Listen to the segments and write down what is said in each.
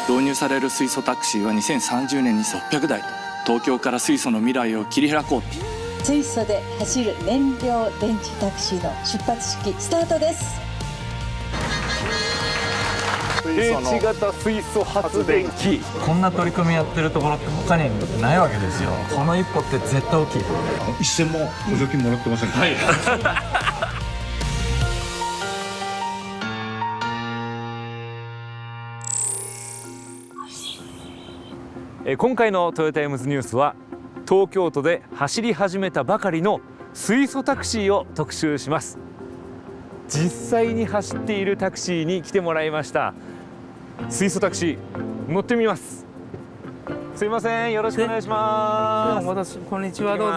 導入される水素タクシーは2030年に600台と、東京から水素の未来を切り開こう。水素で走る燃料電池タクシーの出発式スタートです。H 型水素発電機、こんな取り組みやってるところって他にないわけですよ。この一歩って絶対大きい。一銭も補助金もらってませんか？はい今回のトヨタイムズニュースは東京都で走り始めたばかりの水素タクシーを特集します。実際に走っているタクシーに来てもらいました。水素タクシー乗ってみます。すいません、よろしくお願いします。私こんにちは、どうぞ。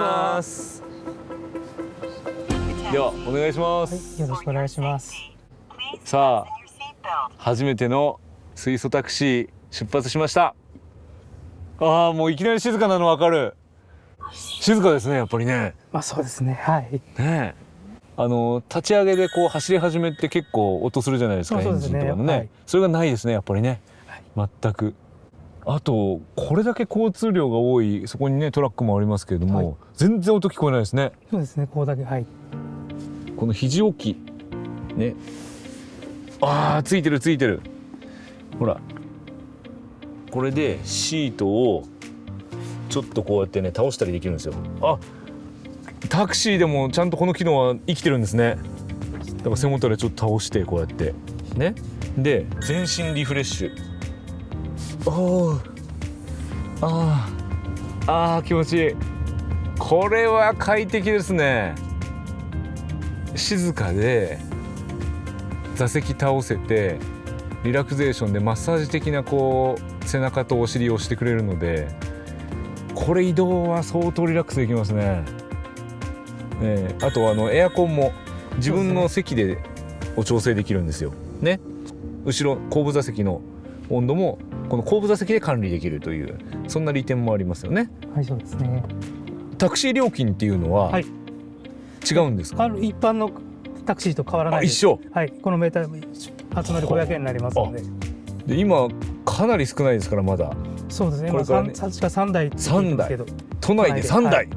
ではお願いします。よろしくお願いします。さあ、初めての水素タクシー出発しました。ああ、もういきなり静かなの分かる。静かですね、やっぱりね。まあそうですね、はい。ねえ、立ち上げでこう走り始めって結構音するじゃないですか。そうですね、エンジンとかのね、はい、それがないですね、やっぱりね、はい、全く。あとこれだけ交通量が多い、そこにねトラックもありますけれども、はい、全然音聞こえないですね。そうですね、ここだけ、はい。この肘置きね、ああ、ついてるついてる。ほら、これでシートをちょっとこうやってね倒したりできるんですよ。あ、タクシーでもちゃんとこの機能は生きてるんですね。だから背もたれちょっと倒してこうやってね、で全身リフレッシュ。おー、あー気持ちいい。これは快適ですね。静かで座席倒せてリラクゼーションでマッサージ的なこう背中とお尻をしてくれるので、これ移動は相当リラックスできますね。あとエアコンも自分の席で調整できるんですよね。後ろ後部座席の温度もこの後部座席で管理できるという、そんな利点もありますよね。はい、そうですね。タクシー料金っていうのは違うんですか？一般のタクシーと変わらないです。一緒。はい、このメーター集まり500円になりますので。で今かなり少ないですから、まだ。そうですね。これからね、確か3台って言うんですけど、都内で3台、はい、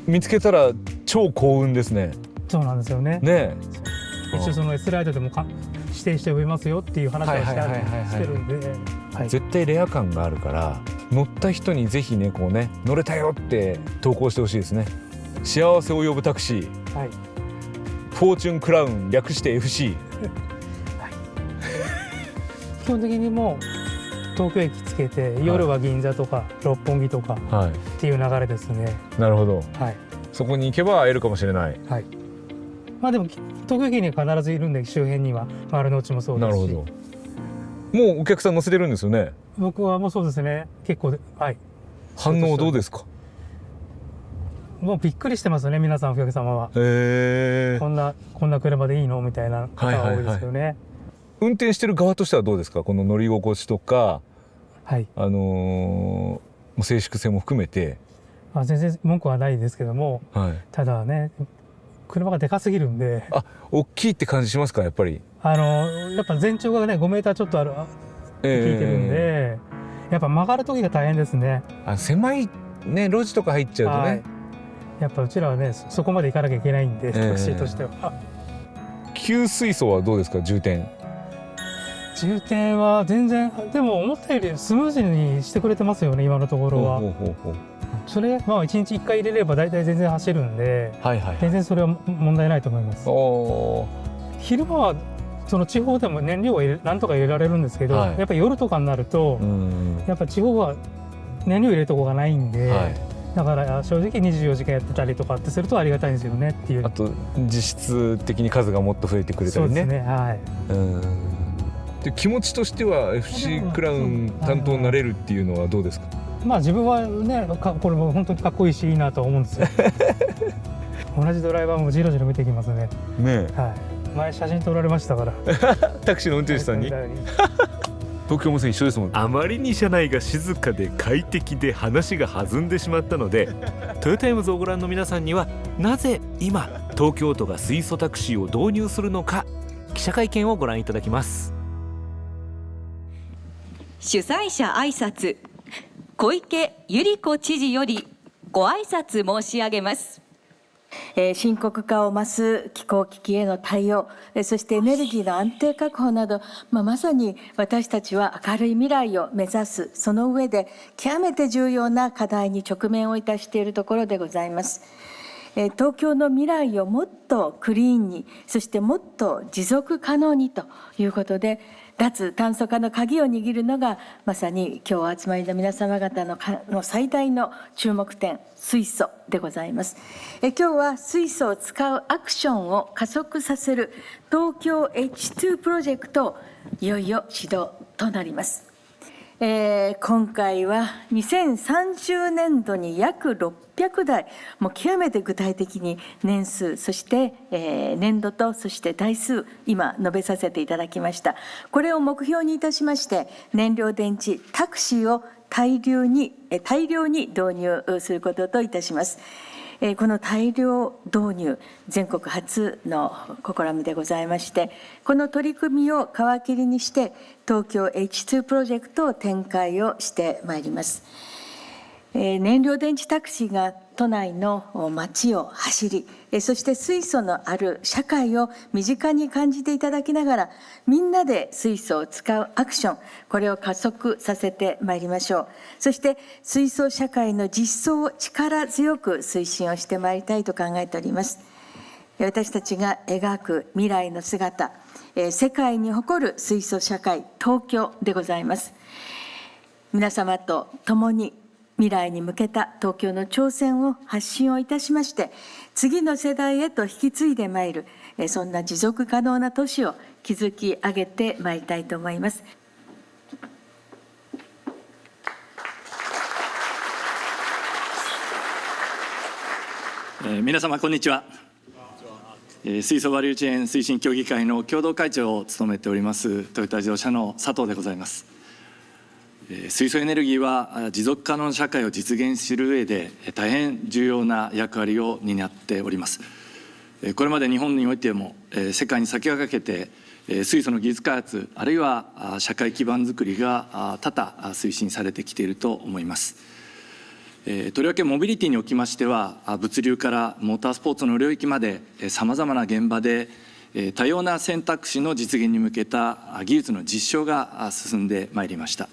見つけたら超幸運ですね。そうなんですよね。ねえ、一応その S ライドでも指定して呼びますよっていう話をしてるんで、絶対レア感があるから乗った人にぜひねこうね乗れたよって投稿してほしいですね。幸せを呼ぶタクシー、はい、フォーチュンクラウン略して FC、はい、基本的にもう東京駅つけて夜は銀座とか六本木とかっていう流れですね。なるほど、はい、そこに行けば会えるかもしれない。はい、まあでも東京駅には必ずいるんで、周辺には丸の内もそうですし。なるほど。もうお客さん乗せてるんですよね。僕はもうそうですね、結構はい。反応どうですか？もうびっくりしてますね、皆さんお客様は。こんな車でいいのみたいな方が多いですよね。運転してる側としてはどうですか？この乗り心地とか、はい、静粛性も含めて。全然文句はないですけども、はい、ただね、車がでかすぎるんで。大きいって感じしますか？やっぱりやっぱ全長がね5メーターちょっとある聞いてるんで、やっぱ曲がる時が大変ですね。狭いね、路地とか入っちゃうとね、はい、やっぱうちらはねそこまで行かなきゃいけないんで、タクシーとしては。給水素はどうですか？充填は全然、でも思ったよりスムーズにしてくれてますよね、今のところは。それまあ1日1回入れれば大体全然走るんで、全然それは問題ないと思います。昼間はその地方でも燃料はなんとか入れられるんですけど、やっぱり夜とかになるとやっぱ地方は燃料入れるとこがないんで、だから正直24時間やってたりとかってするとありがたいんですよねっていう。あと実質的に数がもっと増えてくれたりね。そうですね、はい。で気持ちとしては FC クラウン担当になれるっていうのはどうですか？まあ自分はね、これも本当にかっこいいしいいなと思うんですよ。同じドライバーもじろじろ見てきますね。はい。前写真撮られましたから。タクシーの運転手さんに。東京も一緒ですもん。あまりに車内が静かで快適で話が弾んでしまったので、トヨタイムズをご覧の皆さんにはなぜ今東京都が水素タクシーを導入するのか記者会見をご覧いただきます。主催者挨拶、小池百合子知事よりご挨拶申し上げます。深刻化を増す気候危機への対応、そしてエネルギーの安定確保など、まさに私たちは明るい未来を目指す、その上で極めて重要な課題に直面をいたしているところでございます。東京の未来をもっとクリーンに、そしてもっと持続可能にということで、脱炭素化の鍵を握るのがまさに今日お集まりの皆様方の最大の注目点、水素でございます。今日は水素を使うアクションを加速させる東京 H2 プロジェクト、いよいよ始動となります。今回は2030年度に約600台、もう極めて具体的に年数、そして、年度とそして台数、今述べさせていただきました。これを目標にいたしまして、燃料電池タクシーを大量に導入することといたします。この大量導入、全国初の試みでございまして、この取り組みを皮切りにして東京 H2 プロジェクトを展開をしてまいります。燃料電池タクシーが都内の街を走り、そして水素のある社会を身近に感じていただきながら、みんなで水素を使うアクション、これを加速させてまいりましょう。そして水素社会の実装を力強く推進をしてまいりたいと考えております。私たちが描く未来の姿、世界に誇る水素社会、東京でございます。皆様と共に未来に向けた東京の挑戦を発信をいたしまして、次の世代へと引き継いでまいる、そんな持続可能な都市を築き上げてまいりたいと思います。皆様こんにちは。水素バリューチェーン推進協議会の共同会長を務めておりますトヨタ自動車の佐藤でございます。水素エネルギーは持続可能な社会を実現する上で大変重要な役割を担っております。これまで日本においても世界に先駆けて水素の技術開発、あるいは社会基盤づくりが多々推進されてきていると思います。とりわけモビリティにおきましては、物流からモータースポーツの領域までさまざまな現場で多様な選択肢の実現に向けた技術の実証が進んでまいりました。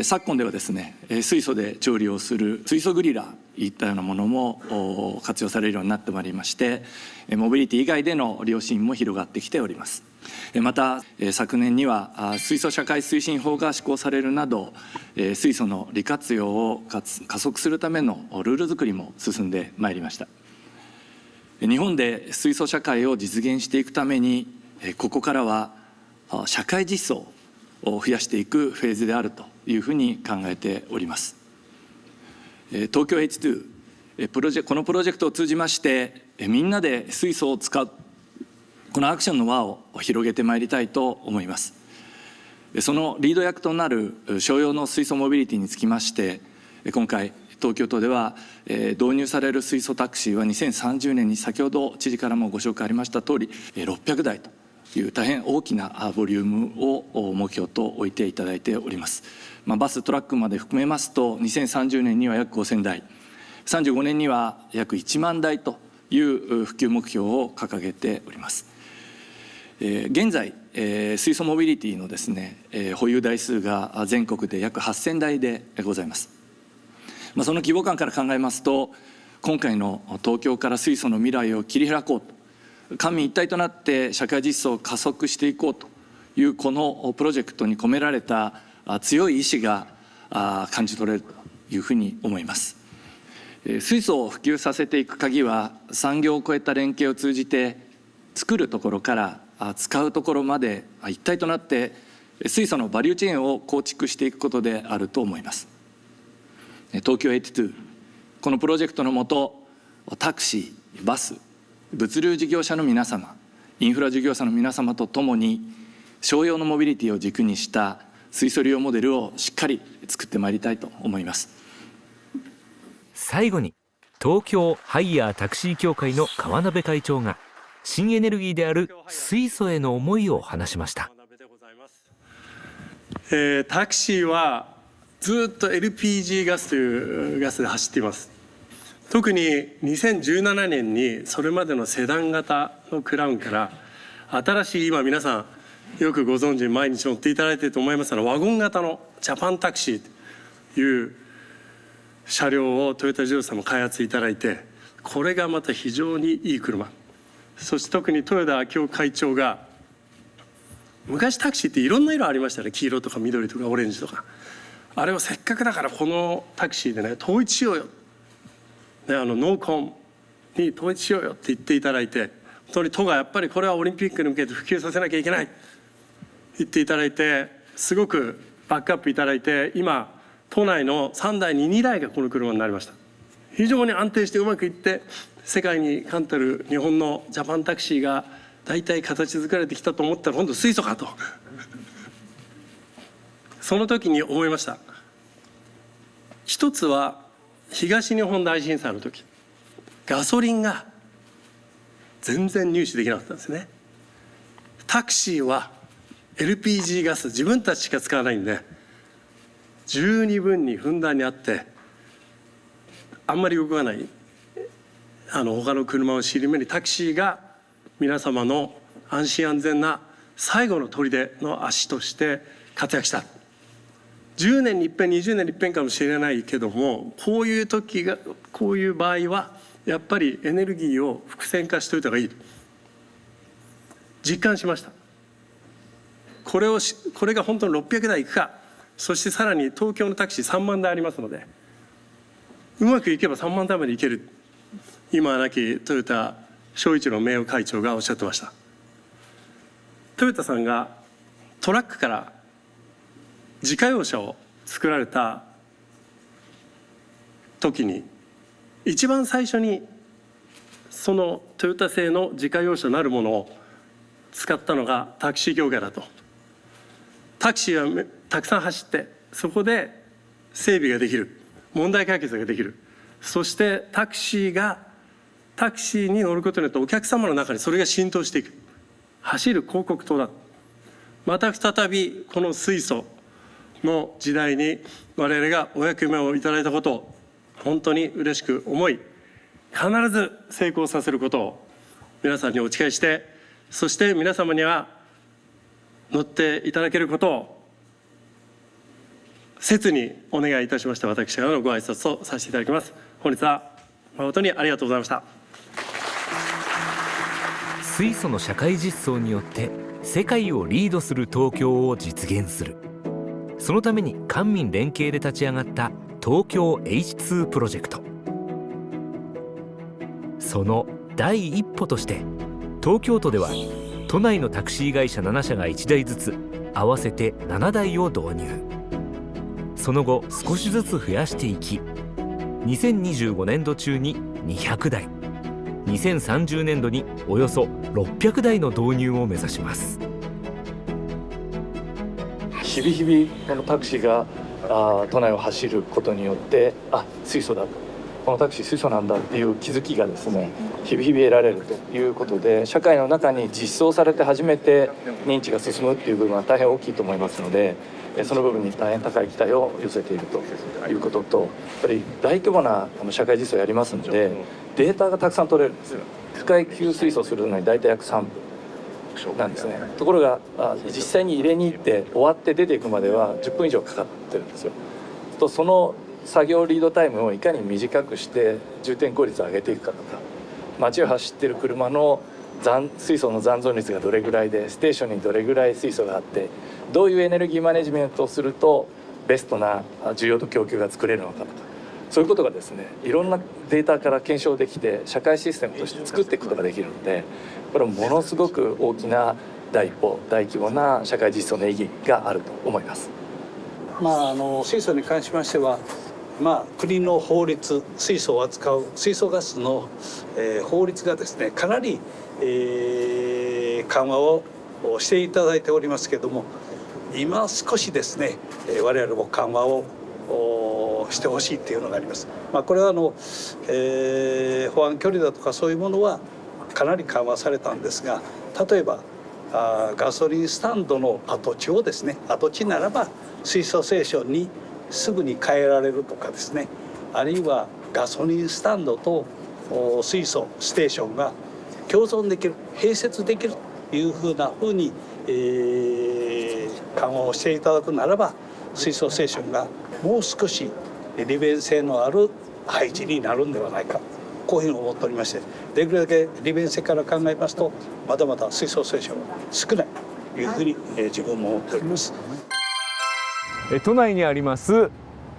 昨今ではですね、水素で調理をする水素グリラーいったようなものも活用されるようになってまいりまして、モビリティ以外での利用シーンも広がってきております。また昨年には水素社会推進法が施行されるなど、水素の利活用を加速するためのルール作りも進んでまいりました。日本で水素社会を実現していくために、ここからは社会実装を増やしていくフェーズであるというふうに考えております。東京 H2 このプロジェクトを通じまして、みんなで水素を使うこのアクションの輪を広げてまいりたいと思います。そのリード役となる商用の水素モビリティにつきまして、今回東京都では導入される水素タクシーは2030年に先ほど知事からもご紹介ありました通り600台という大変大きなボリュームを目標と置いていただいております。バストラックまで含めますと2030年には約5000台、35年には約1万台という普及目標を掲げております。現在水素モビリティのですね保有台数が全国で約8000台でございます。その規模感から考えますと、今回の東京から水素の未来を切り開こうと、官民一体となって社会実装を加速していこうというこのプロジェクトに込められた強い意志が感じ取れるというふうに思います。水素を普及させていく鍵は、産業を超えた連携を通じて作るところから使うところまで一体となって水素のバリューチェーンを構築していくことであると思います。東京 H2 このプロジェクトのもと、タクシー、バス、物流事業者の皆様、インフラ事業者の皆様とともに商用のモビリティを軸にした水素利用モデルをしっかり作ってまいりたいと思います。最後に東京ハイヤータクシー協会の川鍋会長が新エネルギーである水素への思いを話しました。タクシーはずっと LPG ガスというガスで走っています。特に2017年にそれまでのセダン型のクラウンから新しい、今皆さんよくご存知、毎日乗っていただいていると思いますが、ワゴン型のジャパンタクシーという車両をトヨタ自動車も開発いただいて、これがまた非常にいい車。そして特に豊田章男会長が、昔タクシーっていろんな色ありましたね。黄色とか緑とかオレンジとか。あれをせっかくだからこのタクシーでね、統一しようよ、ノーコンに統一しようよって言っていただいて、本当に都がやっぱりこれはオリンピックに向けて普及させなきゃいけない言っていただいて、すごくバックアップいただいて、今都内の3台に2台がこの車になりました。非常に安定してうまくいって、世界に冠たる日本のジャパンタクシーが大体形作られてきたと思ったら、今度水素かとその時に思いました。一つは東日本大震災の時、ガソリンが全然入手できなかったんですね。タクシーは LPG ガス自分たちしか使わないんで、十二分にふんだんにあって、あんまり動かない他の車を尻目に、タクシーが皆様の安心安全な最後の砦の足として活躍した。10年に一遍20年に一遍かもしれないけども、こういう時が、こういう場合はやっぱりエネルギーを伏線化しておいた方がいい、実感しました。これが本当に600台いくか、そしてさらに東京のタクシー3万台ありますので、うまくいけば3万台までいける。今亡きトヨタ正一郎名誉会長がおっしゃってました。トヨタさんがトラックから自家用車を作られた時に、一番最初にそのトヨタ製の自家用車なるものを使ったのがタクシー業界だと。タクシーはたくさん走って、そこで整備ができる、問題解決ができる、そしてタクシーに乗ることによってお客様の中にそれが浸透していく、走る広告塔だ。また再びこの水素の時代に我々がお役目をいただいたことを本当に嬉しく思い、必ず成功させることを皆さんにお誓いして、そして皆様には乗っていただけることを切にお願いいたしまして、私からのご挨拶とさせていただきます。本日は誠にありがとうございました。水素の社会実装によって世界をリードする東京を実現する。そのために官民連携で立ち上がった東京 H2 プロジェクト。その第一歩として、東京都では都内のタクシー会社7社が1台ずつ合わせて7台を導入。その後少しずつ増やしていき、2025年度中に200台、2030年度におよそ600台の導入を目指します。日々日々このタクシーが都内を走ることによって、水素だ、このタクシー水素なんだっていう気づきがですね、日々日々得られるということで、社会の中に実装されて初めて認知が進むっていう部分は大変大きいと思いますので、その部分に大変高い期待を寄せているということと、やっぱり大規模な社会実装をやりますので、データがたくさん取れるんですよ。深い給水素するのに大体約3分なんですね。ところが実際に入れに行って終わって出ていくまでは10分以上かかってるんですよ。とその作業リードタイムをいかに短くして充填効率を上げていくかとか、街を走っている車の水素の残存率がどれぐらいで、ステーションにどれぐらい水素があって、どういうエネルギーマネジメントをするとベストな需要と供給が作れるのかとか、そういうことがですね、いろんなデータから検証できて社会システムとして作っていくことができるので、これはものすごく大きな第一歩、大規模な社会実装の意義があると思います。水素に関しましては、国の法律、水素を扱う水素ガスの、法律がですね、かなり、緩和をしていただいておりますけれども、今少しですね、我々も緩和をしてほしいっていうのがあります。これは保安距離だとかそういうものはかなり緩和されたんですが、例えばガソリンスタンドの跡地をですね、跡地ならば水素ステーションにすぐに変えられるとかですね、あるいはガソリンスタンドと水素ステーションが共存できる、併設できるというふうに、緩和をしていただくならば、水素ステーションがもう少し利便性のある配置になるんではないか、こういうふうに思っておりまして、できるだけ利便性から考えますとまだまだ水素ステーションは少ないというふうに自分も思っております。都内にあります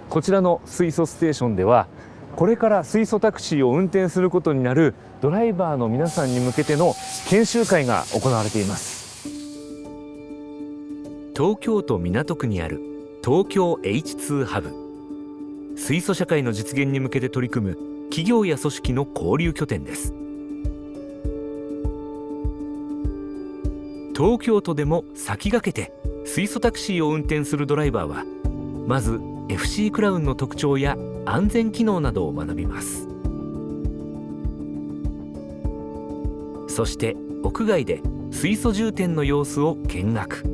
こちらの水素ステーションでは、これから水素タクシーを運転することになるドライバーの皆さんに向けての研修会が行われています。東京都港区にある東京 H2 ハブ、水素社会の実現に向けて取り組む企業や組織の交流拠点です。東京都でも先駆けて水素タクシーを運転するドライバーは、まず FC クラウンの特徴や安全機能などを学びます。そして屋外で水素充填の様子を見学。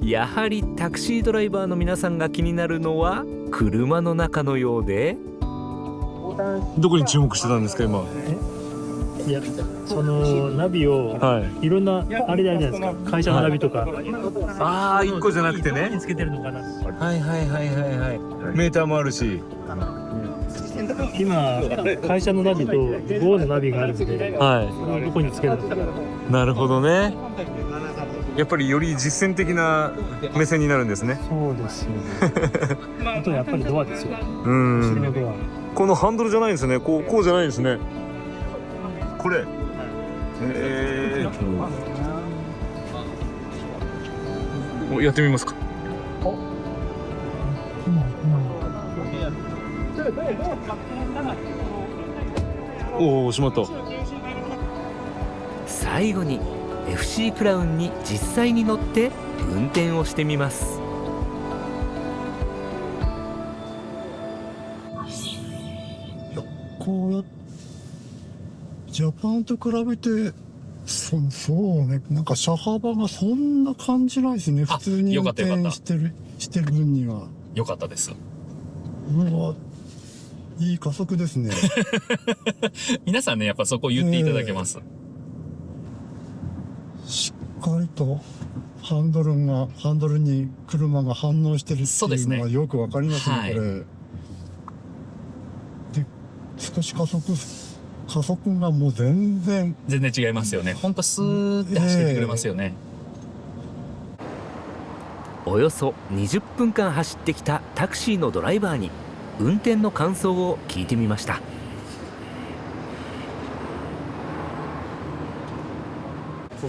やはりタクシードライバーの皆さんが気になるのは車の中のようで、どこに注目してたんですか今？いや、そのナビをいろんなあれであるじゃないですか、会社のナビとか、ああ、1個じゃなくてね、つけてるのかな。はいはいはいはいはい。メーターもあるし、今会社のナビと GO のナビがあるので、はい、どこにつけるのか。なるほどね。やっぱりより実践的な目線になるんですね。そうですよね。あとやっぱりドアですよ。後ろのドア。このハンドルじゃないんですね。こうじゃないんですね。これ。やってみますか。おお、しまった。最後に FC クラウンに実際に乗って運転をしてみます。こうやジャパンと比べてそうね、なんか車幅がそんな感じないですね。普通に運転してる分には。よかったです。いい加速ですね。皆さんね、やっぱそこ言っていただけます。しっかりとハンドルに車が反応してるっていうのがよくわかりますね、これ。で、少し加速がもう全然違いますよね。ほんとスーって走ってくれますよね。およそ20分間走ってきたタクシーのドライバーに運転の感想を聞いてみました。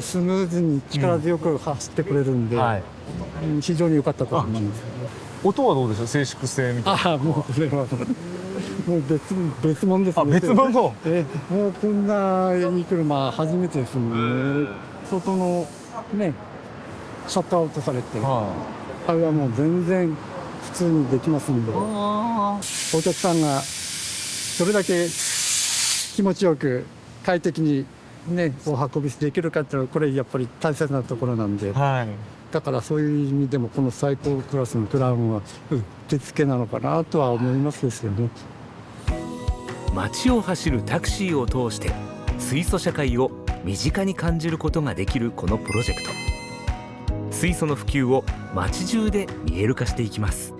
スムーズに力強く走ってくれるんで、非常に良かったと思います。音はどうでしょう、静粛性みたいな。もうこれはもう別物ですね。別物。もうこんないい車初めてですもんね。外のねシャットアウトされて、あれはもう全然普通にできますんで、お客さんがどれだけ気持ちよく快適にねお運びできるかっていうのはこれやっぱり大切なところなんで、だからそういう意味でもこの最高クラスのクラウンはうってつけなのかなとは思いますですよね。街を走るタクシーを通して水素社会を身近に感じることができるこのプロジェクト、水素の普及を街中で見える化していきます。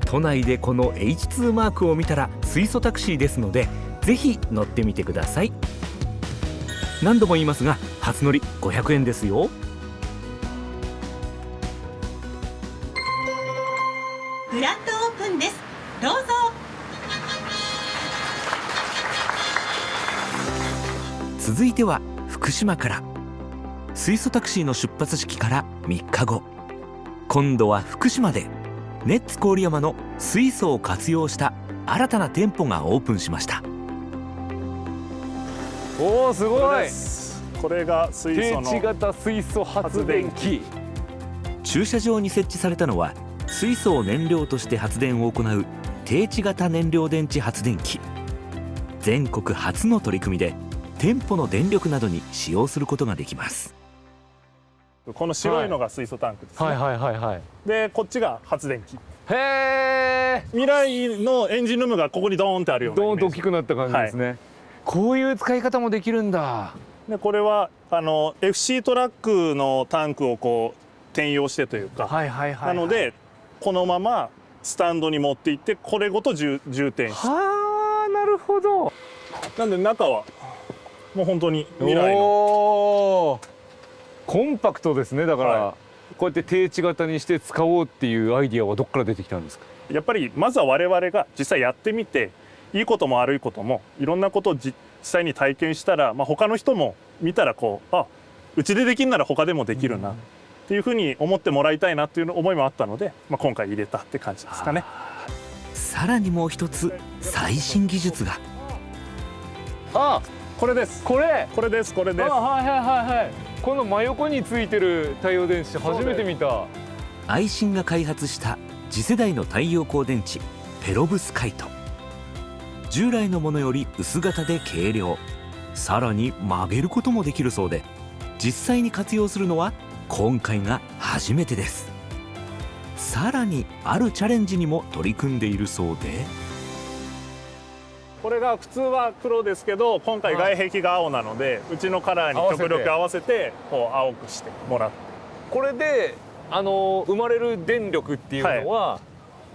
都内でこの H2 マークを見たら水素タクシーですので、ぜひ乗ってみてください。何度も言いますが、初乗り500円ですよ。グランドオープンです。どうぞ。続いては福島から。水素タクシーの出発式から3日後、今度は福島でネッツ郡山の水素を活用した新たな店舗がオープンしました。おー、すごい。これが水素の定置型水素発電機。駐車場に設置されたのは水素を燃料として発電を行う低地型燃料電池発電機。全国初の取り組みで店舗の電力などに使用することができます。この白いのが水素タンクですね。はいはいはいはい。でこっちが発電機。へえ。未来のエンジンルームがここにドーンってあるようなイメージ。ドーンと大きくなった感じですね、はい、こういう使い方もできるんだ。でこれはFC トラックのタンクをこう転用してというか、なのでこのままスタンドに持っていってこれごと充電して。はあ、なるほど。なんで中はもう本当に未来のコンパクトですね。だから、はい、こうやって低地型にして使おうっていうアイディアはどこから出てきたんですか？やっぱりまずは我々が実際やってみて、いいことも悪いこともいろんなことを実際に体験したら、他の人も見たらこう、あ、うちでできるなら他でもできるなっていうふうに思ってもらいたいなっていう思いもあったので、今回入れたって感じですかね。さらにもう一つ最新技術が。あ、これです。これです。はいはいはいはい。この真横についてる太陽電池初めて見た。アイシンが開発した次世代の太陽光電池ペロブスカイト。従来のものより薄型で軽量、さらに曲げることもできるそうで、実際に活用するのは今回が初めてです。さらにあるチャレンジにも取り組んでいるそうで、これが普通は黒ですけど、今回外壁が青なので、うちのカラーに極力合わせてこう青くしてもらって、これで生まれる電力っていうのは、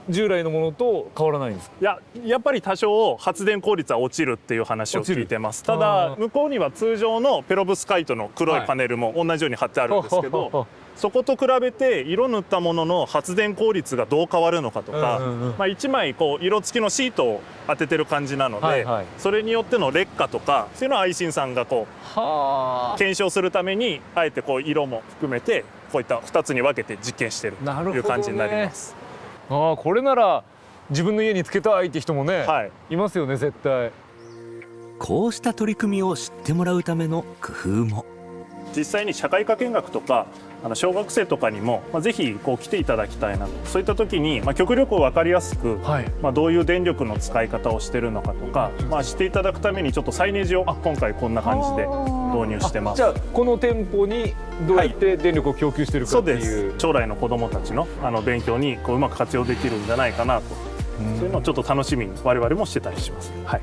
従来のものと変わらないんですか？いや、やっぱり多少発電効率は落ちるっていう話を聞いてます。ただ向こうには通常のペロブスカイトの黒いパネルも同じように貼ってあるんですけど、そこと比べて色塗ったものの発電効率がどう変わるのかとか、1枚こう色付きのシートを当ててる感じなので、それによっての劣化とかそういうのはアイシンさんがこう検証するためにあえてこう色も含めてこういった2つに分けて実験してるという感じになります。ああ、これなら自分の家につけたいって人もね、いますよね絶対。こうした取り組みを知ってもらうための工夫も。実際に社会科見学とか小学生とかにも、ぜひこう来ていただきたいなと。そういった時に、極力分かりやすく、どういう電力の使い方をしてるのかとか、していただくためにちょっとサイネージを今回こんな感じで導入してます。じゃあこの店舗にどうやって電力を供給してるかっていう、そうです。将来の子どもたちの勉強にこううまく活用できるんじゃないかなと、そういうのをちょっと楽しみに我々もしてたりします。はい、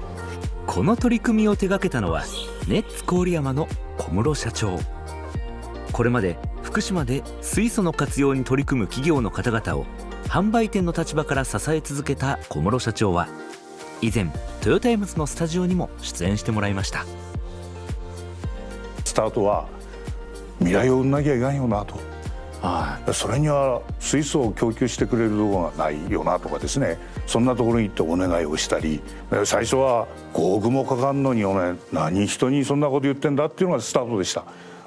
この取り組みを手掛けたのはネッツ郡山の小室社長。これまで福島で水素の活用に取り組む企業の方々を販売店の立場から支え続けた小室社長は、以前トヨタイムズのスタジオにも出演してもらいました。スタートは未来を売んなきゃいかんよなと、それには水素を供給してくれるところがないよなとかですね、そんなところに行ってお願いをしたり、最初は5億もかかんのにお前何人にそんなこと言ってんだっていうのがスタートでした。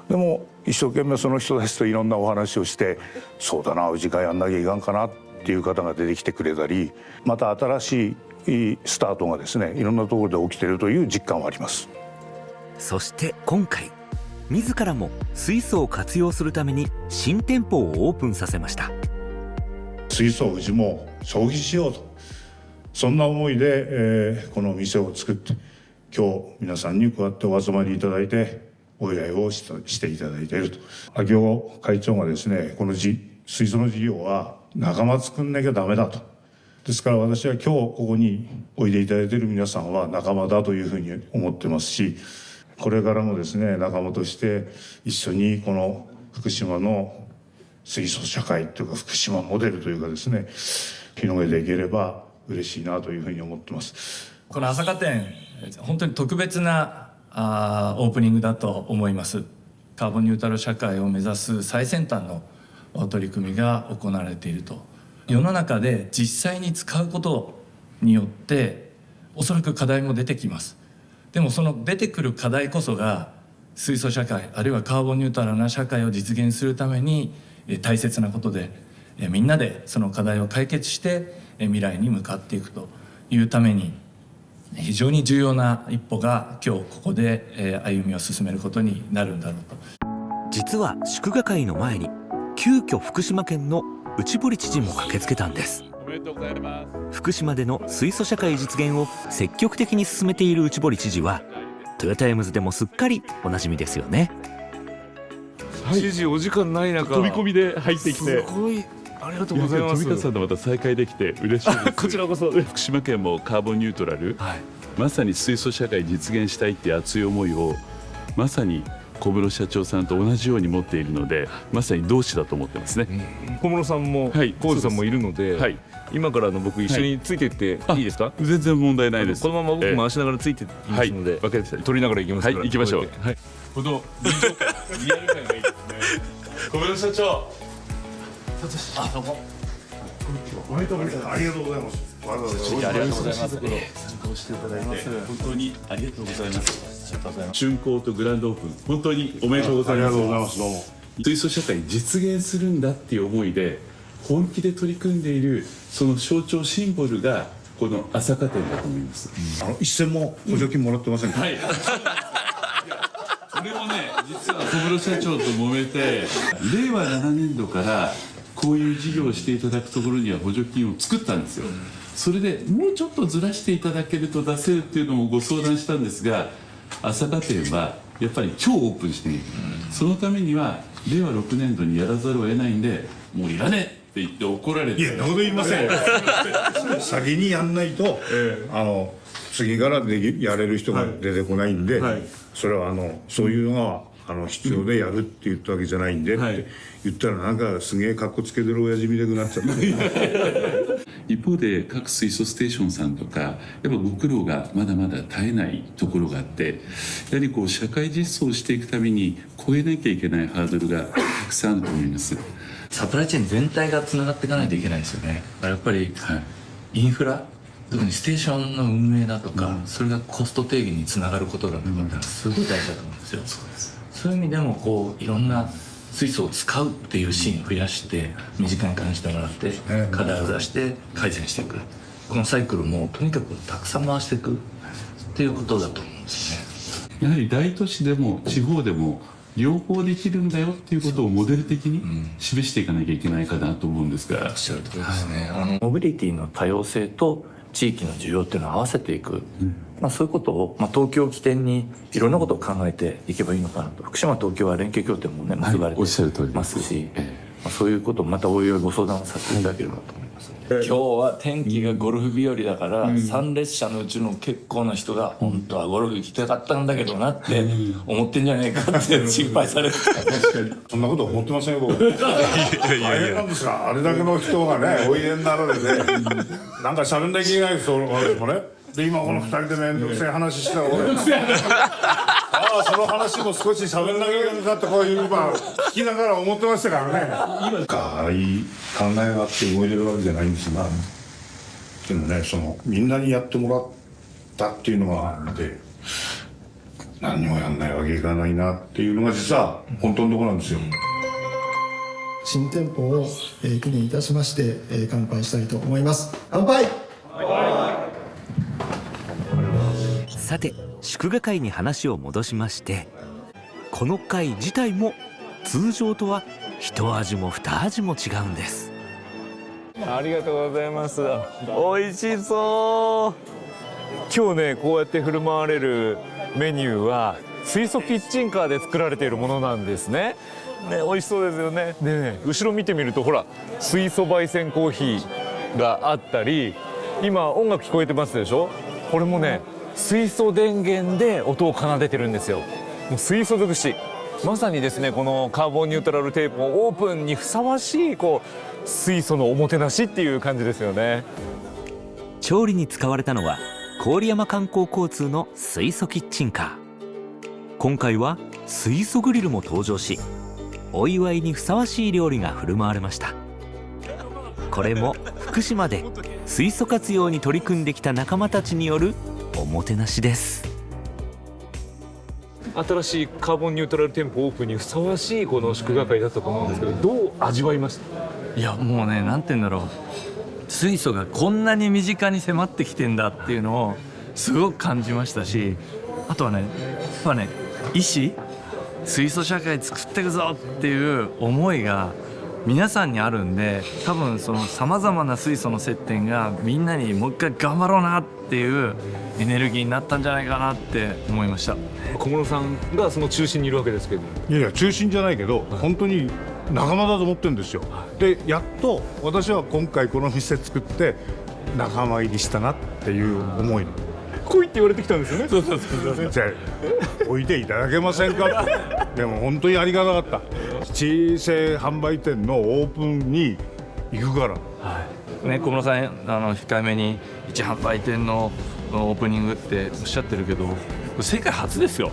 でも一生懸命その人たちといろんなお話をして、そうだな、うちがやんなきゃいかんかなっていう方が出てきてくれたり、また新しいスタートがですね、いろんなところで起きているという実感はあります。そして今回自らも水素を活用するために新店舗をオープンさせました。水素をうちも消費しようと、そんな思いで、この店を作って、今日皆さんにこうやってお集まりいただいてお祝いをしていただいていると。秋尾会長がですね、この水素の事業は仲間作んなきゃダメだと。ですから私は今日ここにおいでいただいている皆さんは仲間だというふうに思ってますし、これからもですね、仲間として一緒にこの福島の水素社会というか福島モデルというかですね、広げていければ嬉しいなというふうに思ってます。この朝霞店、本当に特別なオープニングだと思います。カーボンニュートラル社会を目指す最先端の取り組みが行われていると。世の中で実際に使うことによっておそらく課題も出てきます。でもその出てくる課題こそが水素社会、あるいはカーボンニュートラルな社会を実現するために大切なことで、みんなでその課題を解決して未来に向かっていくというために、非常に重要な一歩が今日ここで歩みを進めることになるんだろうと。実は祝賀会の前に急遽福島県の内堀知事も駆けつけたんです。おめで福島での水素社会実現を積極的に進めている内堀知事はトヨタイムズでもすっかりおなじみですよね。知事お時間ない中飛び込みで入ってきてすごいありがとうございます。富田さんとまた再会できて嬉しいですこちらこそ。福島県もカーボンニュートラル、まさに水素社会実現したいっていう熱い思いをまさに小室社長さんと同じように持っているので、まさに同志だと思ってますね。小室さんも浩二さんもいるので、今から僕一緒についていっていいですか？全然問題ないです。このまま僕回しながらついていきますので、撮りながら行きますから。行きましょう。この臨場感、リアル感がいいですね。小室社長。どうも。おめでとうございます。ありがとうございます。わざわざありがとうございます。参加していただいて本当にありがとうございます。竣工とグランドオープン本当におめでとうございます。ありがとうございます。どうも。水素社会実現するんだっていう思いで本気で取り組んでいるその象徴シンボルがこの朝霞店だと思います。一銭も補助金もらってませんか？はい。これもね実は小室社長と揉めて令和7年度からこういう事業をしていただくところには補助金を作ったんですよ。それでもうちょっとずらしていただけると出せるっていうのもご相談したんですが、朝霞店はやっぱり超オープンしている、そのためには令和6年度にやらざるを得ないんで、もういらねえって言って怒られて。いや、どうで言いませんよ先にやんないと、次からやれる人が出てこないんで、それはそういうのが必要でやるって言ったわけじゃないんでって言ったら、なんかすげえカッコつけてる親父みたくなっちゃって一方で各水素ステーションさんとかやっぱご苦労がまだまだ絶えないところがあって、やはりこう社会実装をしていくために超えなきゃいけないハードルがたくさんあると思います。サプライチェーン全体がつながっていかないといけないですよね。やっぱりインフラ、特にステーションの運営だとか、それがコスト低減につながることだとかってすごい大事だと思うんですよ。そういう意味でもこういろんな水素を使うっていうシーンを増やして身近に感じてもらって課題を出して改善していく、このサイクルもとにかくたくさん回していくっていうことだと思うんですね。やはり大都市でも地方でも両方できるんだよっていうことをモデル的に示していかなきゃいけないかなと思うんですが、おっしゃるとおりですね。モビリティの多様性と地域の需要っていうのを合わせていく、そういうことを、東京を起点にいろんなことを考えていけばいいのかなと。福島東京は連携協定もね結ばれてますし、そういうことをまたおいおいご相談させていただければと思います。今日は天気がゴルフ日和だから、参列者のうちの結構な人が本当はゴルフ行きたかったんだけどなって思ってんじゃないかって心配されてそんなこと思ってませんよ僕。大変なんですが、あれだけの人がねおいでになられてなんか喋んなきゃいけないですよ私もね。で今この2人で面倒くせえ話したら俺その話も少し喋んなきゃいけないかってこういう今聞きながら思ってましたからね。深い考えがあって動いてるわけじゃないんですが、でもねみんなにやってもらったっていうのがあって何にもやんないわけいかないなっていうのが実は本当のところなんですよ。新店舗を記念いたしまして乾杯したいと思います。乾杯。さて祝賀会に話を戻しまして、この会自体も通常とは一味も二味も違うんです。ありがとうございます。美味しそう。今日ねこうやって振る舞われるメニューは水素キッチンカーで作られているものなんですね。美味しそうですよね。でね、後ろ見てみるとほら水素焙煎コーヒーがあったり、今音楽聞こえてますでしょ。これもね水素電源で音を奏でてるんですよ。もう水素尽くし、まさにですねこのカーボンニュートラル店舗オープンにふさわしい水素のおもてなしっていう感じですよね。調理に使われたのは郡山観光交通の水素キッチンカー。今回は水素グリルも登場し、お祝いにふさわしい料理が振る舞われました。これも福島で水素活用に取り組んできた仲間たちによるおもてなしです。新しいカーボンニュートラル店舗オープンにふさわしいこの祝賀会だったと思うんですけど、どう味わいました？いやもうね、なんて言うんだろう、水素がこんなに身近に迫ってきてんだっていうのをすごく感じましたし、あとはねやっぱね意志、水素社会作っていくぞっていう思いが皆さんにあるんで、多分そのさまざまな水素の接点がみんなにもう一回頑張ろうなっていうエネルギーになったんじゃないかなって思いました。小室さんがその中心にいるわけですけど、いやいや中心じゃないけど、本当に仲間だと思ってるんですよ。でやっと私は今回この店作って仲間入りしたなっていう思い。来いって言われてきたんですよね。そうじゃあ置いていただけませんかでも本当にありがたかった。小さい販売店のオープンに行くから、ね、小室さん控えめに一販売店のオープニングっておっしゃってるけど、世界初ですよ、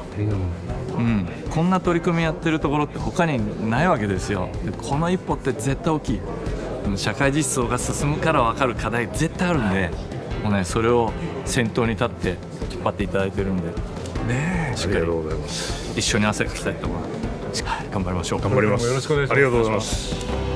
こんな取り組みやってるところって他にないわけですよ。でこの一歩って絶対大きい。社会実装が進むから分かる課題絶対あるんで、もうね、それを先頭に立って引っ張っていただいてるんで、ね、しっかり一緒に汗かきたいと思います。頑張りましょう。頑張ります。よろしくお願いします。ありがとうございます。